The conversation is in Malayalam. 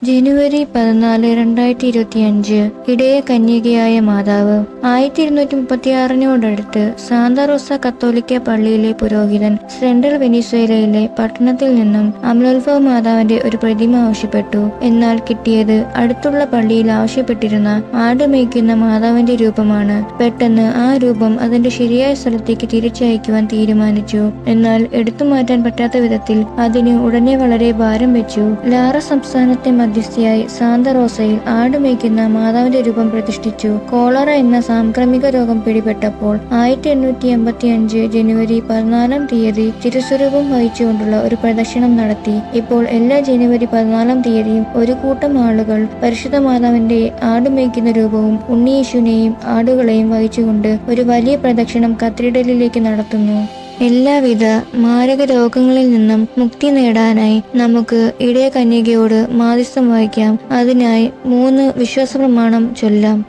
ജനുവരി 14, 2025 ഇടയ കന്യകയായ മാതാവ്. 1236 സാന്താ റോസ കത്തോലിക്ക പള്ളിയിലെ പുരോഹിതൻ സെൻട്രൽ വെനിസ്വേലയിലെ പട്ടണത്തിൽ നിന്നും അമലോത്ഭവ മാതാവിന്റെ ഒരു പ്രതിമ ആവശ്യപ്പെട്ടു. എന്നാൽ കിട്ടിയത് അടുത്തുള്ള പള്ളിയിൽ ആവശ്യപ്പെട്ടിരുന്ന ആട് മേയ്ക്കുന്ന മാതാവിന്റെ രൂപമാണ്. പെട്ടെന്ന് ആ രൂപം അതിന്റെ ശരിയായ സ്ഥലത്തേക്ക് തിരിച്ചയക്കുവാൻ തീരുമാനിച്ചു. എന്നാൽ എടുത്തുമാറ്റാൻ പറ്റാത്ത വിധത്തിൽ അതിന് ഉടനെ വളരെ ഭാരം വെച്ചു. ലാറ സംസ്ഥാനത്തെ മധ്യസ്ഥയായി സാന്താ റോസയിൽ ആടുമേയ്ക്കുന്ന മാതാവിന്റെ രൂപം പ്രതിഷ്ഠിച്ചു. കോളറ എന്ന സാംക്രമിക രോഗം പിടിപെട്ടപ്പോൾ 1885 ജനുവരി 14 തിരുസ്വരൂപം വഹിച്ചുകൊണ്ടുള്ള ഒരു പ്രദക്ഷിണം നടത്തി. ഇപ്പോൾ എല്ലാ ജനുവരി 14 ഒരു കൂട്ടം ആളുകൾ പരിശുദ്ധ മാതാവിന്റെ ആടുമേയ്ക്കുന്ന രൂപവും ഉണ്ണിയേശുവിനെയും ആടുകളെയും വഹിച്ചുകൊണ്ട് ഒരു വലിയ പ്രദക്ഷിണം കത്തീഡ്രലിലേക്ക് നടത്തുന്നു. എല്ലാവിധ മാരക രോഗങ്ങളിൽ നിന്നും മുക്തി നേടാനായി നമുക്ക് ഇടയ കന്യകയോട് മാധ്യസ്ഥം വഹിക്കാം. അതിനായി 3 വിശ്വാസ പ്രമാണം ചൊല്ലാം.